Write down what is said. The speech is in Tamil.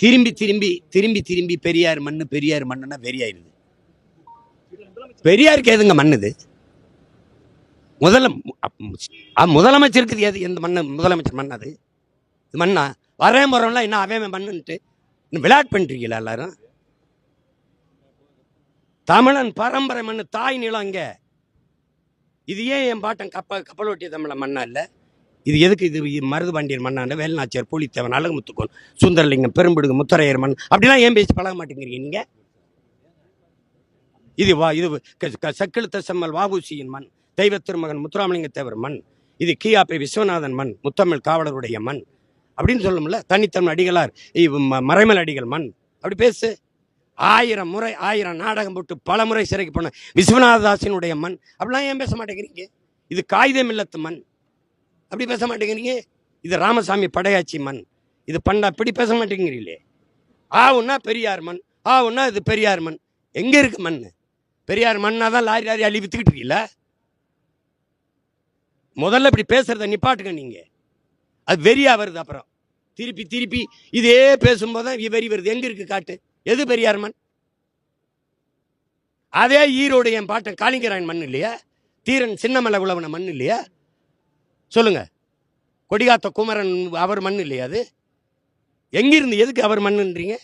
திரும்பி திரும்பி திரும்பி திரும்பி பெரியார் மண்ணு பெரியார் மண்ணுன்னா வெறியாயிருது. பெரியாருக்கு எதுங்க மண்ணுது? முதலமைச்சருக்கு எது? எந்த மண்ணு? முதலமைச்சர் மண் அது? இது மண்ணா? வரே முறைலாம் என்ன அவன் மண்ணுன்ட்டு விளையாட் பண்ணிருக்கீங்களா எல்லாரும்? தமிழன் பரம்பரை மண்ணு, தாய் நிலம் இங்க. இது ஏன் என் பாட்டன் கப்பல் ஓட்டிய தமிழ மண்ணா இல்லை? இது எதுக்கு? இது மருதுபாண்டியர் மண்ணாண்ட வேலுநாச்சியார், பூலித்தேவன், அழகுமுத்துக்கோன், சுந்தரலிங்கம், பெரும்பிடுகு, முத்தரையர் மண் அப்படிலாம் ஏன் பேசி பழக மாட்டேங்கிறீங்க நீங்க? இது செக்கெழுத்த செம்மல் வாபூசியின் மண், தெய்வ திருமகன் முத்துராமலிங்க தேவர் மண், இது கியாபி விஸ்வநாதன் மண், முத்தமிழ் காவலருடைய மண் அப்படின்னு சொல்லணும்ல. தனித்தமிழ் அடிகளார், மறைமல் அடிகள் மண் அப்படி பேசு. 1000 முறை 1000 நாடகம் போட்டு பல முறை சிறைக்கு போன விஸ்வநாததாசினுடைய மண் அப்படிலாம் ஏன் பேச மாட்டேங்கிறீங்க? இது காகிதம் இல்லத்து மண் அப்படி பேச மாட்டேங்கிறீங்க. இது ராமசாமி படையாச்சி மண், இது பண்டா இப்படி பேச மாட்டேங்கிறீங்களே. ஆவுன்னா பெரியார் மண், ஆவுன்னா இது பெரியார் மண். எங்க இருக்கு மண்? பெரியார் மண்ணா தான் லாரி லாரி அள்ளி வித்துக்கிட்டு இருக்கீங்கள. முதல்ல இப்படி பேசுறத நிப்பாட்டுங்க நீங்க. அது வெறியா வருது. அப்புறம் திருப்பி திருப்பி இதே பேசும்போது வெறி வருது. எங்க இருக்கு காட்டு? எது பெரியார் மண்? அதே ஈரோடு என் பாட்டன் காளிங்கராயன் மண் இல்லையா? தீரன் சின்னமலை உழவன மண் இல்லையா? சொல்லுங்க. கொடிகாத்த குமரன் அவர் மண் இல்லையா? அது எங்கிருந்து? எதுக்கு அவர் மண்ணுன்றீங்க?